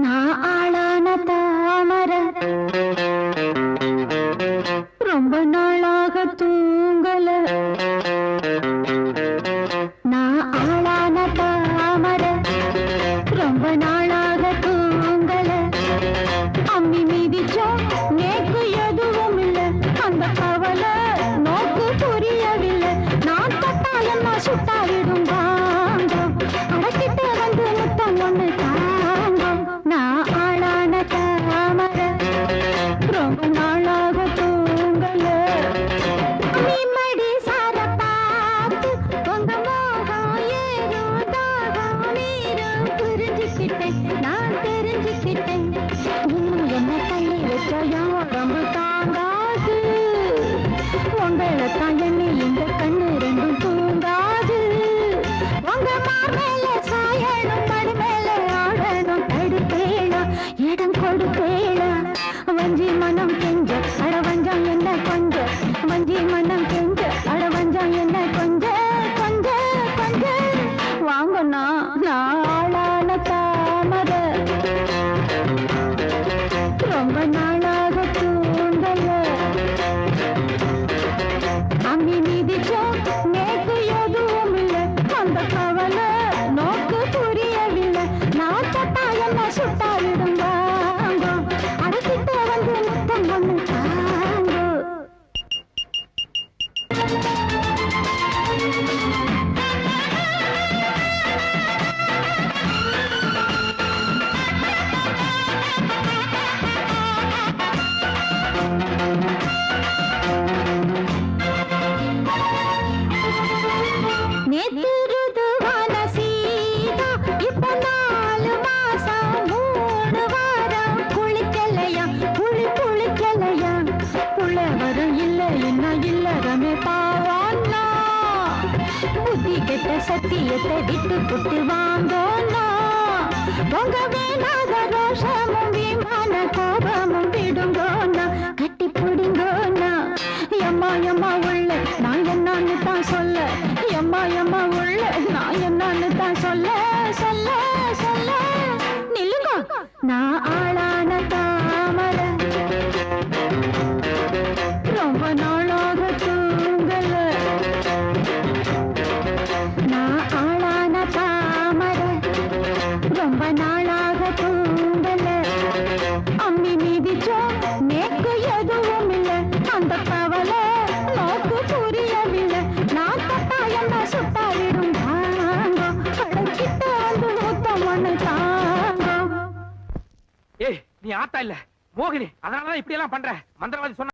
நான் ஆளான தாமரை ரொம்ப நாளாக தூங்கல. நான் ஆளான தாமரை ரொம்ப நாளாக தூங்கல. அம்மி மீதிச்சோம் நேக்கு எதுவும் இல்லை. அந்த கவலை நோக்கு புரியவில்லை. நான் தட்டாயம் நான் சுட்டாவிடும் வாங்கும். அடக்கிட்ட வந்து முத்தம் ஒண்ணு தாங்கும். நான் ஆளான தாமரை ரொம்ப நாளாக தூங்கல. நிம்மடி சார பார்த்து உங்க மோகம் ஏறும் தாகம் நீரும் புரிஞ்சுக்கிட்டேன். நான் தெரிஞ்சுக்கிட்டேன். இன்னும் என்ன தள்ளி வச்சா உடம்பு தாங்காது. உங்களை தான் எண்ணி இந்த கண்ணு ரெண்டும் தூங்காது. உங்க மேல சாயணும் மடி மேல ஆடணும் தடுப்பேனா இடம் கொடுப்பேனா. வஞ்சி மனம் கெஞ்ச அடவஞ்சம் என்ன கொஞ்ச. வஞ்சி மனம் கெஞ்ச அடவஞ்சம் என்ன கொஞ்ச கொஞ்ச கொஞ்ச. வாங்கண்ணா நான் ஆளான தாமரை ரொம்ப நாளாக தூங்கல. அம்மி மீதிச்சோம் நேக்கு எதுவும் இல்லை. அந்த கவலை நோக்கு புரியவில்லை. நான் தட்டா என்ன சுட்டாவிடும் வாங்கும். அடக்கிட்ட வந்து முத்தம் ஒண்ணு தாங்கும். நேத்து ருதுவான சீதா இப்ப 4 மாசம் 3 வாரம் குளிக்கலையா குளிக்கலையா. புள்ள வரும் இல்லை இன்னும் இல்லறமே பாவான்னா. புத்தி கெட்ட சத்தியத்தை விட்டு புட்டு வாங்கோன்னா. உங்க வேணாத ரோஷமும் விமான கோபமும் விடுங்கோன்னா. கட்டி பிடிங்கோன்னா. எம்மா எம்மா உள்ள நான் என்னன்னு தான் சொல்ல. எம்மா எம்மா உள்ள நான் என்னன்னு தான் சொல்ல சொல்ல சொல்ல. நில்லுங்க நான் ஆளான தாமரை ரொம்ப நாளாக தூங்கல. நான் ஆளான தாமரை ரொம்ப நாளாக தூங்கல. அம்மி மீதிச்சோம் நேக்கு எதுவும் இல்லை. அந்த கவலை நோக்கு புரியவில்லை. நான் தட்டாயம் நான் சுட்டாவிடும் தாங்கும். அடக்கிட்ட வந்து முத்தம் ஒண்ணு தாங்கும். ஏய் நீ ஆத்தா இல்ல மோகினி. அதனாலதான் இப்படி எல்லாம் பண்ற. மந்திரவாதி சொன்ன